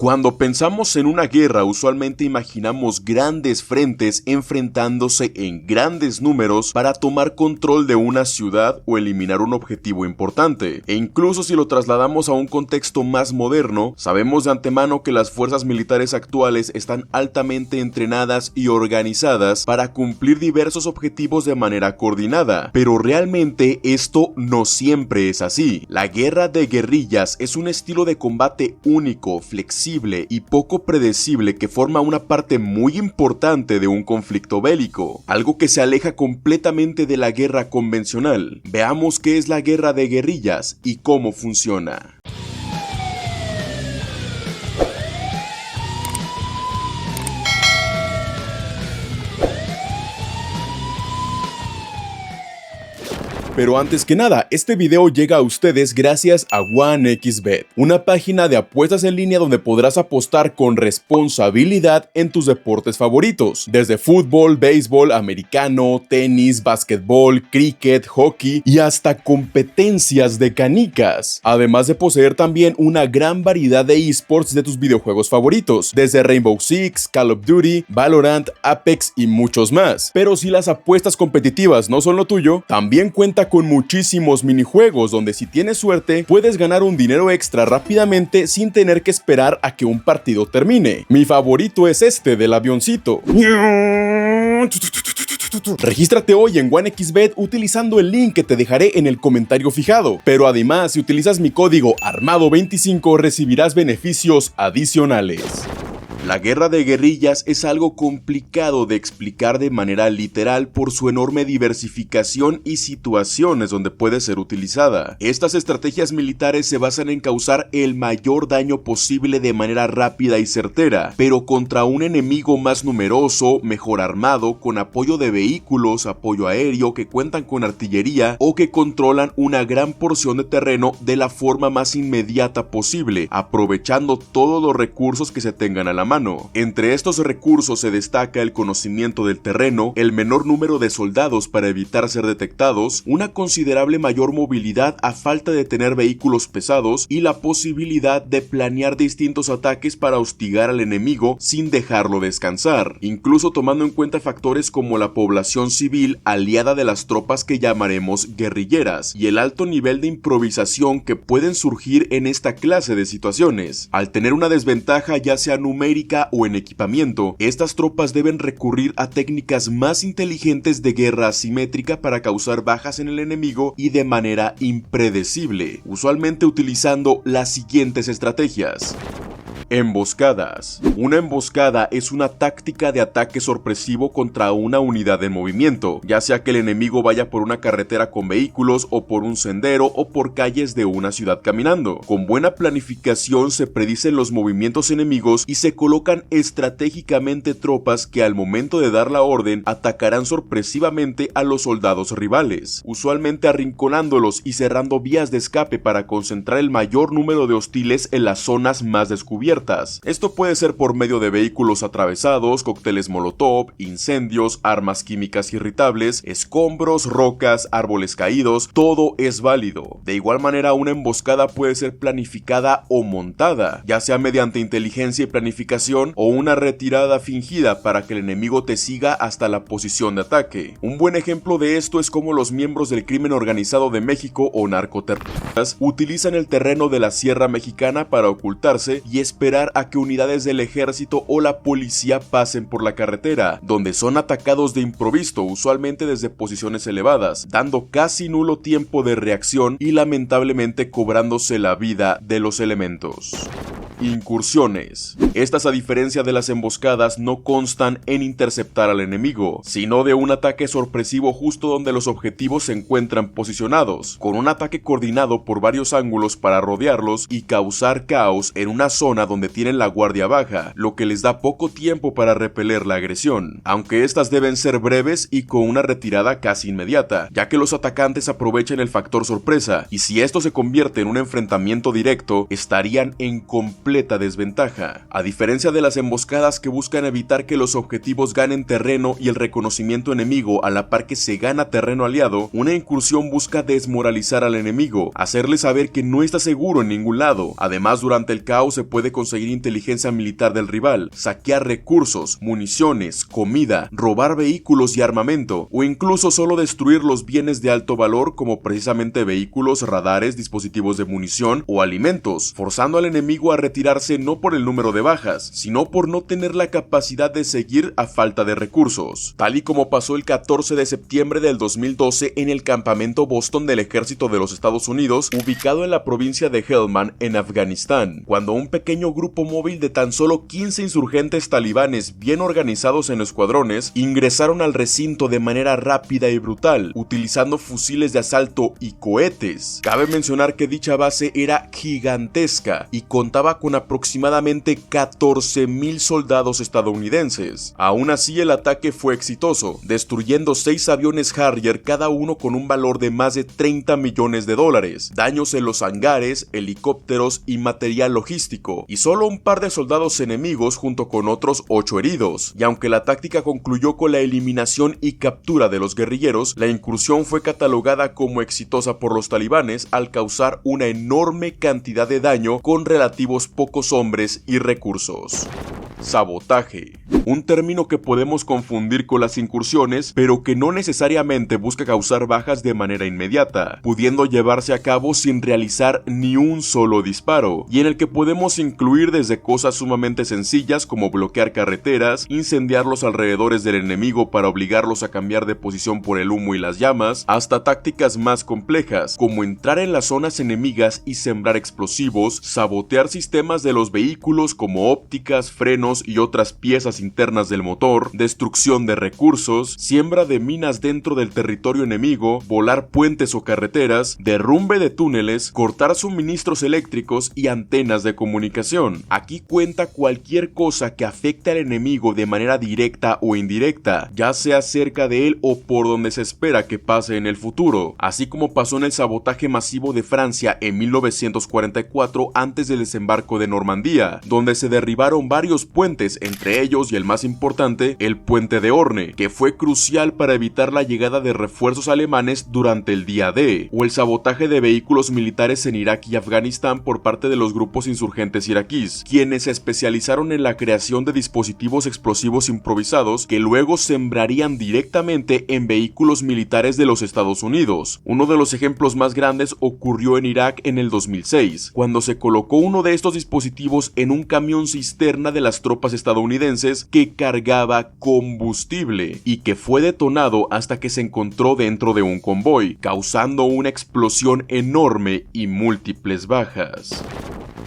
Cuando pensamos en una guerra, usualmente imaginamos grandes frentes enfrentándose en grandes números para tomar control de una ciudad o eliminar un objetivo importante. E incluso si lo trasladamos a un contexto más moderno, sabemos de antemano que las fuerzas militares actuales están altamente entrenadas y organizadas para cumplir diversos objetivos de manera coordinada. Pero realmente esto no siempre es así. La guerra de guerrillas es un estilo de combate único, flexible y poco predecible que forma una parte muy importante de un conflicto bélico, algo que se aleja completamente de la guerra convencional. Veamos qué es la guerra de guerrillas y cómo funciona. Pero antes que nada, este video llega a ustedes gracias a 1xBet, una página de apuestas en línea donde podrás apostar con responsabilidad en tus deportes favoritos, desde fútbol, béisbol, americano, tenis, básquetbol, cricket, hockey y hasta competencias de canicas, además de poseer también una gran variedad de esports de tus videojuegos favoritos, desde Rainbow Six, Call of Duty, Valorant, Apex y muchos más. Pero si las apuestas competitivas no son lo tuyo, también cuenta con muchísimos minijuegos donde si tienes suerte puedes ganar un dinero extra rápidamente sin tener que esperar a que un partido termine. Mi favorito es este del avioncito. Regístrate hoy en 1xBet utilizando el link que te dejaré en el comentario fijado, pero además si utilizas mi código ARMADO25 recibirás beneficios adicionales. La guerra de guerrillas es algo complicado de explicar de manera literal por su enorme diversificación y situaciones donde puede ser utilizada. Estas estrategias militares se basan en causar el mayor daño posible de manera rápida y certera, pero contra un enemigo más numeroso, mejor armado, con apoyo de vehículos, apoyo aéreo, que cuentan con artillería o que controlan una gran porción de terreno de la forma más inmediata posible, aprovechando todos los recursos que se tengan a la mano. Entre estos recursos se destaca el conocimiento del terreno, el menor número de soldados para evitar ser detectados, una considerable mayor movilidad a falta de tener vehículos pesados y la posibilidad de planear distintos ataques para hostigar al enemigo sin dejarlo descansar, incluso tomando en cuenta factores como la población civil aliada de las tropas que llamaremos guerrilleras y el alto nivel de improvisación que pueden surgir en esta clase de situaciones. Al tener una desventaja ya sea numérica o en equipamiento, estas tropas deben recurrir a técnicas más inteligentes de guerra asimétrica para causar bajas en el enemigo y de manera impredecible, usualmente utilizando las siguientes estrategias. Emboscadas. Una emboscada es una táctica de ataque sorpresivo contra una unidad en movimiento, ya sea que el enemigo vaya por una carretera con vehículos o por un sendero o por calles de una ciudad caminando. Con buena planificación se predicen los movimientos enemigos y se colocan estratégicamente tropas que al momento de dar la orden atacarán sorpresivamente a los soldados rivales, usualmente arrinconándolos y cerrando vías de escape para concentrar el mayor número de hostiles en las zonas más descubiertas. Esto puede ser por medio de vehículos atravesados, cócteles molotov, incendios, armas químicas irritables, escombros, rocas, árboles caídos, todo es válido. De igual manera, una emboscada puede ser planificada o montada, ya sea mediante inteligencia y planificación o una retirada fingida para que el enemigo te siga hasta la posición de ataque. Un buen ejemplo de esto es cómo los miembros del crimen organizado de México o narcoterroristas utilizan el terreno de la Sierra Mexicana para ocultarse y esperar a que unidades del ejército o la policía pasen por la carretera, donde son atacados de improviso, usualmente desde posiciones elevadas, dando casi nulo tiempo de reacción y lamentablemente cobrándose la vida de los elementos. Incursiones. Estas, a diferencia de las emboscadas, no constan en interceptar al enemigo, sino de un ataque sorpresivo justo donde los objetivos se encuentran posicionados, con un ataque coordinado por varios ángulos para rodearlos y causar caos en una zona donde tienen la guardia baja, lo que les da poco tiempo para repeler la agresión, aunque estas deben ser breves y con una retirada casi inmediata, ya que los atacantes aprovechan el factor sorpresa, y si esto se convierte en un enfrentamiento directo, estarían en completo completa desventaja. A diferencia de las emboscadas que buscan evitar que los objetivos ganen terreno y el reconocimiento enemigo a la par que se gana terreno aliado, una incursión busca desmoralizar al enemigo, hacerle saber que no está seguro en ningún lado. Además, durante el caos se puede conseguir inteligencia militar del rival, saquear recursos, municiones, comida, robar vehículos y armamento, o incluso solo destruir los bienes de alto valor como precisamente vehículos, radares, dispositivos de munición o alimentos, forzando al enemigo a retirarse no por el número de bajas, sino por no tener la capacidad de seguir a falta de recursos, tal y como pasó el 14 de septiembre del 2012 en el campamento Boston del ejército de los Estados Unidos, ubicado en la provincia de Helmand en Afganistán, cuando un pequeño grupo móvil de tan solo 15 insurgentes talibanes bien organizados en escuadrones ingresaron al recinto de manera rápida y brutal, utilizando fusiles de asalto y cohetes. Cabe mencionar que dicha base era gigantesca y contaba con aproximadamente 14,000 soldados estadounidenses. Aún así, el ataque fue exitoso, destruyendo 6 aviones Harrier, cada uno con un valor de más de $30 millones, daños en los hangares, helicópteros y material logístico, y solo un par de soldados enemigos junto con otros 8 heridos. Y aunque la táctica concluyó con la eliminación y captura de los guerrilleros, la incursión fue catalogada como exitosa por los talibanes al causar una enorme cantidad de daño con relativos pocos hombres y recursos. Sabotaje. Un término que podemos confundir con las incursiones, pero que no necesariamente busca causar bajas de manera inmediata, pudiendo llevarse a cabo sin realizar ni un solo disparo, y en el que podemos incluir desde cosas sumamente sencillas como bloquear carreteras, incendiar los alrededores del enemigo para obligarlos a cambiar de posición por el humo y las llamas, hasta tácticas más complejas, como entrar en las zonas enemigas y sembrar explosivos, sabotear sistemas de los vehículos como ópticas, frenos y otras piezas internas del motor, destrucción de recursos, siembra de minas dentro del territorio enemigo, volar puentes o carreteras, derrumbe de túneles, cortar suministros eléctricos y antenas de comunicación. Aquí cuenta cualquier cosa que afecte al enemigo de manera directa o indirecta, ya sea cerca de él o por donde se espera que pase en el futuro, así como pasó en el sabotaje masivo de Francia en 1944 antes del desembarco de Normandía, donde se derribaron varios puentes, entre ellos y el más importante, el puente de Orne, que fue crucial para evitar la llegada de refuerzos alemanes durante el día D, o el sabotaje de vehículos militares en Irak y Afganistán por parte de los grupos insurgentes iraquíes, quienes se especializaron en la creación de dispositivos explosivos improvisados que luego sembrarían directamente en vehículos militares de los Estados Unidos. Uno de los ejemplos más grandes ocurrió en Irak en el 2006, cuando se colocó uno de estos dispositivos en un camión cisterna de las tropas estadounidenses que cargaba combustible y que fue detonado hasta que se encontró dentro de un convoy, causando una explosión enorme y múltiples bajas.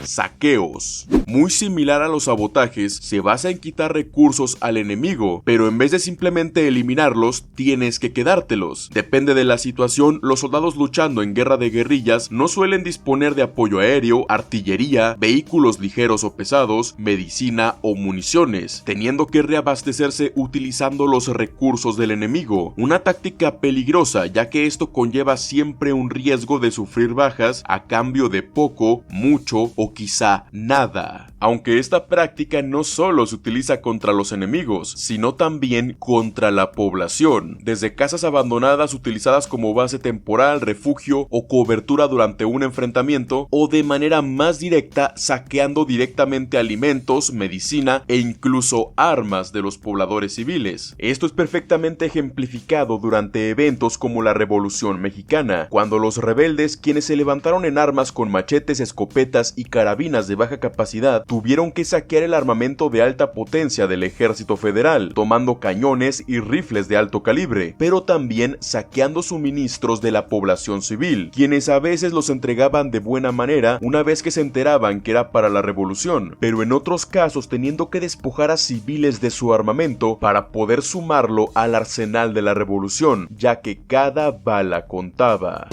Saqueos. Muy similar a los sabotajes, se basa en quitar recursos al enemigo, pero en vez de simplemente eliminarlos, tienes que quedártelos. Depende de la situación, los soldados luchando en guerra de guerrillas no suelen disponer de apoyo aéreo, artillería, vehículos ligeros o pesados, medicina o municiones, teniendo que reabastecerse utilizando los recursos del enemigo. Una táctica peligrosa, ya que esto conlleva siempre un riesgo de sufrir bajas a cambio de poco, mucho o quizá nada. Aunque esta práctica no solo se utiliza contra los enemigos, sino también contra la población, desde casas abandonadas utilizadas como base temporal, refugio o cobertura durante un enfrentamiento, o de manera más directa saqueando directamente alimentos, medicina e incluso armas de los pobladores civiles. Esto es perfectamente ejemplificado durante eventos como la Revolución Mexicana, cuando los rebeldes, quienes se levantaron en armas con machetes, escopetas y carabinas de baja capacidad, tuvieron que saquear el armamento de alta potencia del ejército federal, tomando cañones y rifles de alto calibre, pero también saqueando suministros de la población civil, quienes a veces los entregaban de buena manera una vez que se enteraban que era para la revolución, pero en otros casos teniendo que despojar a civiles de su armamento para poder sumarlo al arsenal de la revolución, ya que cada bala contaba.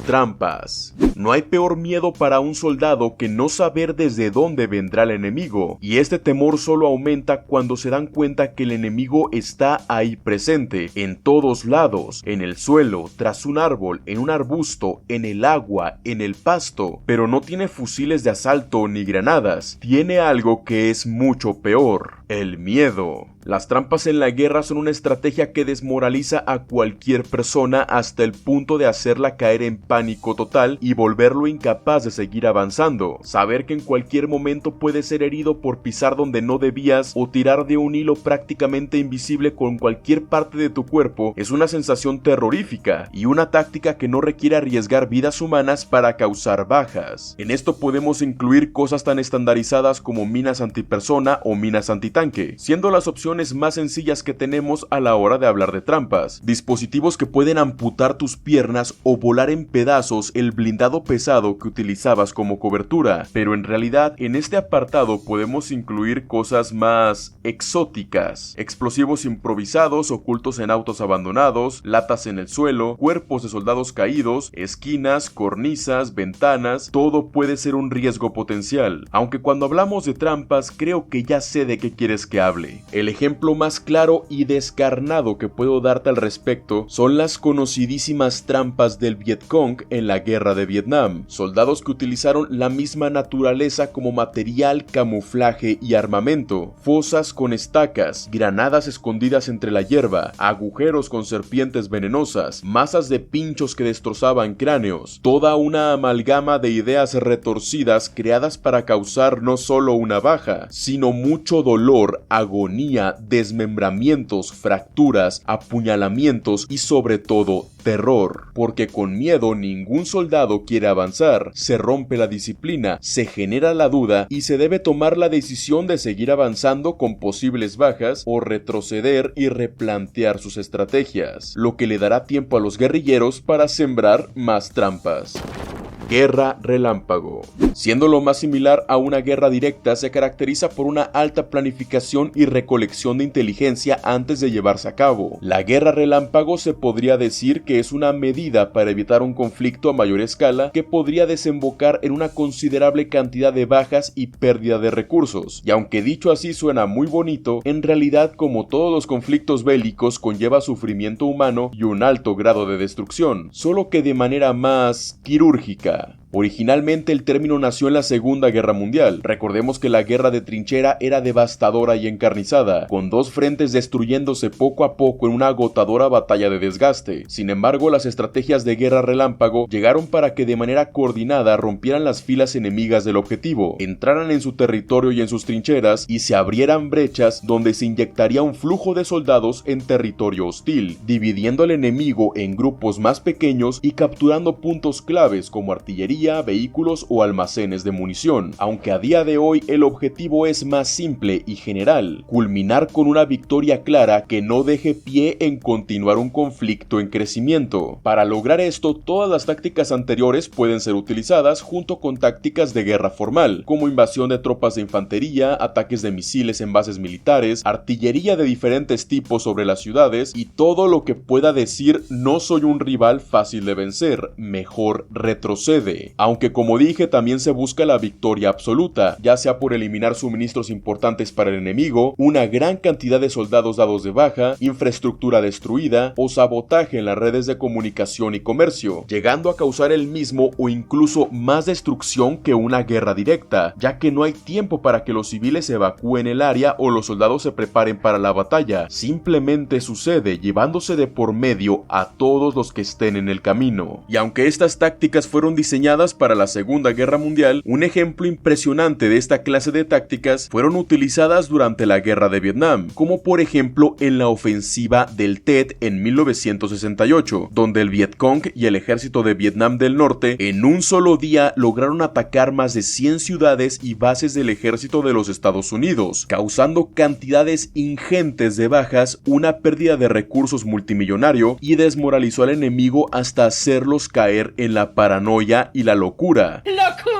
Trampas. No hay peor miedo para un soldado que no saber desde dónde vendrá el enemigo, y este temor solo aumenta cuando se dan cuenta que el enemigo está ahí presente, en todos lados, en el suelo, tras un árbol, en un arbusto, en el agua, en el pasto, pero no tiene fusiles de asalto ni granadas, tiene algo que es mucho peor: el miedo. Las trampas en la guerra son una estrategia que desmoraliza a cualquier persona hasta el punto de hacerla caer en pánico total y volverlo incapaz de seguir avanzando. Saber que en cualquier momento puedes ser herido por pisar donde no debías o tirar de un hilo prácticamente invisible con cualquier parte de tu cuerpo es una sensación terrorífica y una táctica que no requiere arriesgar vidas humanas para causar bajas. En esto podemos incluir cosas tan estandarizadas como minas antipersona o minas antitanque, siendo las opciones más sencillas que tenemos a la hora de hablar de trampas. Dispositivos que pueden amputar tus piernas o volar en pedazos el blindado pesado que utilizabas como cobertura, pero en realidad en este apartado podemos incluir cosas más exóticas: explosivos improvisados ocultos en autos abandonados, latas en el suelo, cuerpos de soldados caídos, esquinas, cornisas, ventanas. Todo puede ser un riesgo potencial, aunque cuando hablamos de trampas creo que ya sé de qué quieres que hable. El ejemplo más claro y descarnado que puedo darte al respecto son las conocidísimas trampas del Vietcong en la guerra de Vietnam, soldados que utilizaron la misma naturaleza como material, camuflaje y armamento: fosas con estacas, granadas escondidas entre la hierba, agujeros con serpientes venenosas, masas de pinchos que destrozaban cráneos, toda una amalgama de ideas retorcidas creadas para causar no solo una baja, sino mucho dolor, agonía, desmembramientos, fracturas, apuñalamientos y sobre todo terror, porque con miedo ningún soldado quiere avanzar, se rompe la disciplina, se genera la duda y se debe tomar la decisión de seguir avanzando con posibles bajas o retroceder y replantear sus estrategias, lo que le dará tiempo a los guerrilleros para sembrar más trampas. Guerra relámpago. Siendo lo más similar a una guerra directa, se caracteriza por una alta planificación y recolección de inteligencia antes de llevarse a cabo. La guerra relámpago se podría decir que es una medida para evitar un conflicto a mayor escala que podría desembocar en una considerable cantidad de bajas y pérdida de recursos. Y aunque dicho así suena muy bonito, en realidad, como todos los conflictos bélicos, conlleva sufrimiento humano y un alto grado de destrucción, solo que de manera más quirúrgica. Originalmente el término nació en la Segunda Guerra Mundial. Recordemos que la guerra de trinchera era devastadora y encarnizada, con dos frentes destruyéndose poco a poco en una agotadora batalla de desgaste. Sin embargo, las estrategias de guerra relámpago llegaron para que de manera coordinada rompieran las filas enemigas del objetivo, entraran en su territorio y en sus trincheras y se abrieran brechas donde se inyectaría un flujo de soldados en territorio hostil, dividiendo al enemigo en grupos más pequeños y capturando puntos claves como artillería, vehículos o almacenes de munición, aunque a día de hoy el objetivo es más simple y general: culminar con una victoria clara que no deje pie en continuar un conflicto en crecimiento. Para lograr esto, todas las tácticas anteriores pueden ser utilizadas junto con tácticas de guerra formal, como invasión de tropas de infantería, ataques de misiles en bases militares, artillería de diferentes tipos sobre las ciudades y todo lo que pueda decir: no soy un rival fácil de vencer, mejor retrocede. Aunque como dije, también se busca la victoria absoluta, ya sea por eliminar suministros importantes para el enemigo, una gran cantidad de soldados dados de baja, infraestructura destruida o sabotaje en las redes de comunicación y comercio, llegando a causar el mismo o incluso más destrucción que una guerra directa, ya que no hay tiempo para que los civiles evacúen el área o los soldados se preparen para la batalla. Simplemente sucede, llevándose de por medio a todos los que estén en el camino. Y aunque estas tácticas fueron diseñadas para la Segunda Guerra Mundial, un ejemplo impresionante de esta clase de tácticas fueron utilizadas durante la Guerra de Vietnam, como por ejemplo en la ofensiva del Tet en 1968, donde el Vietcong y el ejército de Vietnam del Norte en un solo día lograron atacar más de 100 ciudades y bases del ejército de los Estados Unidos, causando cantidades ingentes de bajas, una pérdida de recursos multimillonario y desmoralizó al enemigo hasta hacerlos caer en la paranoia y la locura.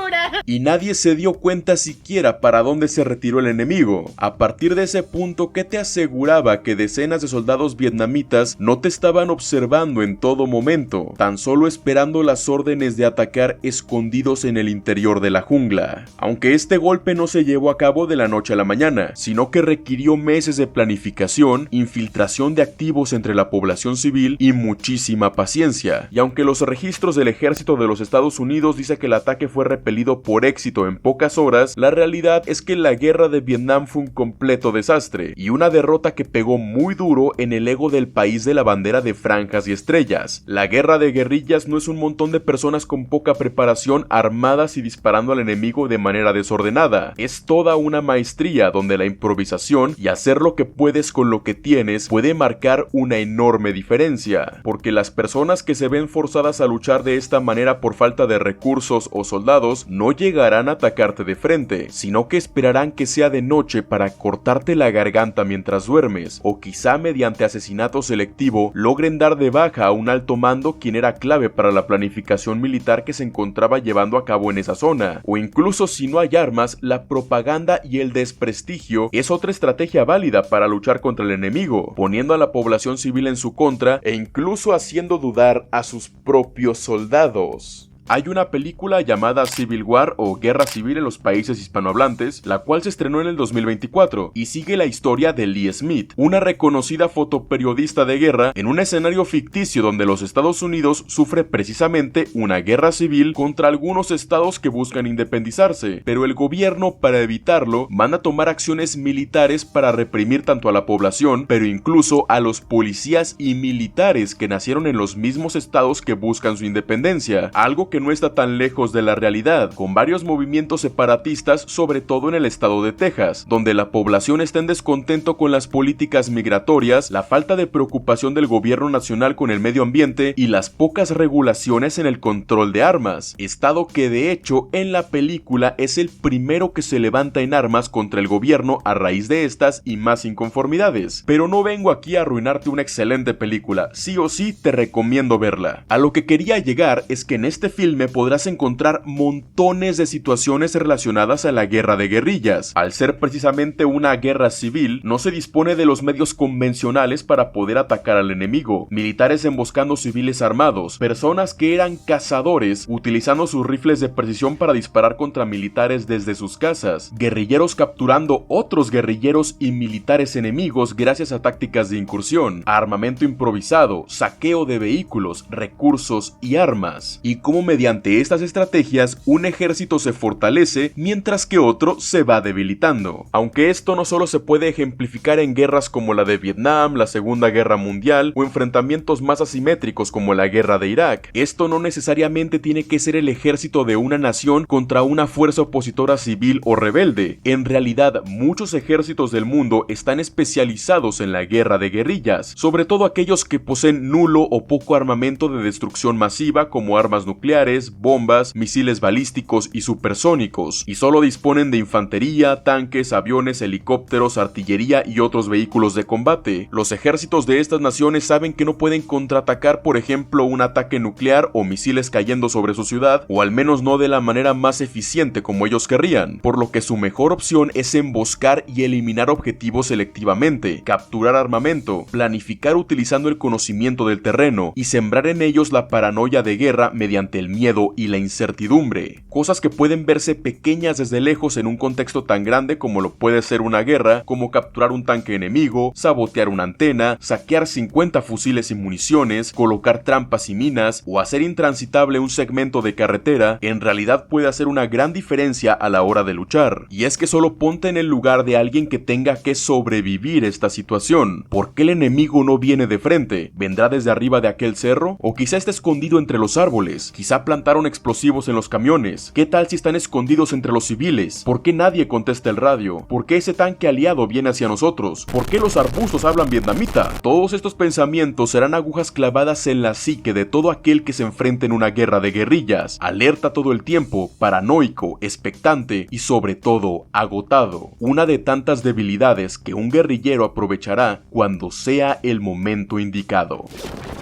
basura. Y nadie se dio cuenta siquiera para dónde se retiró el enemigo. A partir de ese punto, ¿qué te aseguraba que decenas de soldados vietnamitas no te estaban observando en todo momento, tan solo esperando las órdenes de atacar escondidos en el interior de la jungla? Aunque este golpe no se llevó a cabo de la noche a la mañana, sino que requirió meses de planificación, infiltración de activos entre la población civil y muchísima paciencia. Y aunque los registros del ejército de los Estados Unidos dice que el ataque fue repelido por éxito en pocas horas, la realidad es que la guerra de Vietnam fue un completo desastre y una derrota que pegó muy duro en el ego del país de la bandera de franjas y estrellas. La guerra de guerrillas no es un montón de personas con poca preparación armadas y disparando al enemigo de manera desordenada. Es toda una maestría donde la improvisación y hacer lo que puedes con lo que tienes puede marcar una enorme diferencia, porque las personas que se ven forzadas a luchar de esta manera por falta de recursos o soldados no llegarán a atacarte de frente, sino que esperarán que sea de noche para cortarte la garganta mientras duermes, o quizá mediante asesinato selectivo logren dar de baja a un alto mando quien era clave para la planificación militar que se encontraba llevando a cabo en esa zona, o incluso si no hay armas, la propaganda y el desprestigio es otra estrategia válida para luchar contra el enemigo, poniendo a la población civil en su contra e incluso haciendo dudar a sus propios soldados. Hay una película llamada Civil War o Guerra Civil en los países hispanohablantes, la cual se estrenó en el 2024 y sigue la historia de Lee Smith, una reconocida fotoperiodista de guerra en un escenario ficticio donde los Estados Unidos sufre precisamente una guerra civil contra algunos estados que buscan independizarse, pero el gobierno, para evitarlo, manda a tomar acciones militares para reprimir tanto a la población, pero incluso a los policías y militares que nacieron en los mismos estados que buscan su independencia, algo que no está tan lejos de la realidad, con varios movimientos separatistas, sobre todo en el estado de Texas, donde la población está en descontento con las políticas migratorias, la falta de preocupación del gobierno nacional con el medio ambiente y las pocas regulaciones en el control de armas, estado que de hecho en la película es el primero que se levanta en armas contra el gobierno a raíz de estas y más inconformidades. Pero no vengo aquí a arruinarte una excelente película, sí o sí te recomiendo verla. A lo que quería llegar es que en este filme podrás encontrar montones de situaciones relacionadas a la guerra de guerrillas. Al ser precisamente una guerra civil, no se dispone de los medios convencionales para poder atacar al enemigo. Militares emboscando civiles armados, personas que eran cazadores utilizando sus rifles de precisión para disparar contra militares desde sus casas, guerrilleros capturando otros guerrilleros y militares enemigos gracias a tácticas de incursión, armamento improvisado, saqueo de vehículos, recursos y armas, y cómo mediante estas estrategias un ejército se fortalece mientras que otro se va debilitando. Aunque esto no solo se puede ejemplificar en guerras como la de Vietnam, la Segunda Guerra Mundial o enfrentamientos más asimétricos como la guerra de Irak, esto no necesariamente tiene que ser el ejército de una nación contra una fuerza opositora civil o rebelde. En realidad, muchos ejércitos del mundo están especializados en la guerra de guerrillas, sobre todo aquellos que poseen nulo o poco armamento de destrucción masiva como armas nucleares, bombas, misiles balísticos y supersónicos, y solo disponen de infantería, tanques, aviones, helicópteros, artillería y otros vehículos de combate. Los ejércitos de estas naciones saben que no pueden contraatacar, por ejemplo, un ataque nuclear o misiles cayendo sobre su ciudad, o al menos no de la manera más eficiente como ellos querrían, por lo que su mejor opción es emboscar y eliminar objetivos selectivamente, capturar armamento, planificar utilizando el conocimiento del terreno y sembrar en ellos la paranoia de guerra mediante el miedo y la incertidumbre, cosas que pueden verse pequeñas desde lejos en un contexto tan grande como lo puede ser una guerra, como capturar un tanque enemigo, sabotear una antena, saquear 50 fusiles y municiones, colocar trampas y minas o hacer intransitable un segmento de carretera. En realidad puede hacer una gran diferencia a la hora de luchar, y es que solo ponte en el lugar de alguien que tenga que sobrevivir esta situación. ¿Por qué el enemigo no viene de frente? ¿Vendrá desde arriba de aquel cerro? ¿O quizá está escondido entre los árboles? Quizá plantaron explosivos en los camiones. ¿Qué tal si están escondidos entre los civiles? ¿Por qué nadie contesta el radio? ¿Por qué ese tanque aliado viene hacia nosotros? ¿Por qué los arbustos hablan vietnamita? Todos estos pensamientos serán agujas clavadas en la psique de todo aquel que se enfrente en una guerra de guerrillas, alerta todo el tiempo, paranoico, expectante y sobre todo agotado. Una de tantas debilidades que un guerrillero aprovechará cuando sea el momento indicado.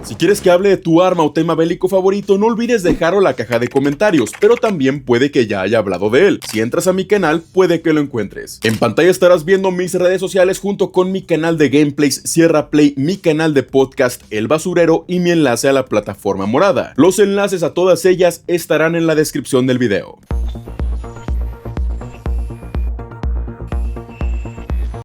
Si quieres que hable de tu arma o tema bélico favorito, no olvides dejar o la caja de comentarios, pero también puede que ya haya hablado de él. Si entras a mi canal, puede que lo encuentres. En pantalla estarás viendo mis redes sociales junto con mi canal de gameplays Sierra Play, mi canal de podcast El Basurero y mi enlace a la plataforma morada. Los enlaces a todas ellas estarán en la descripción del video.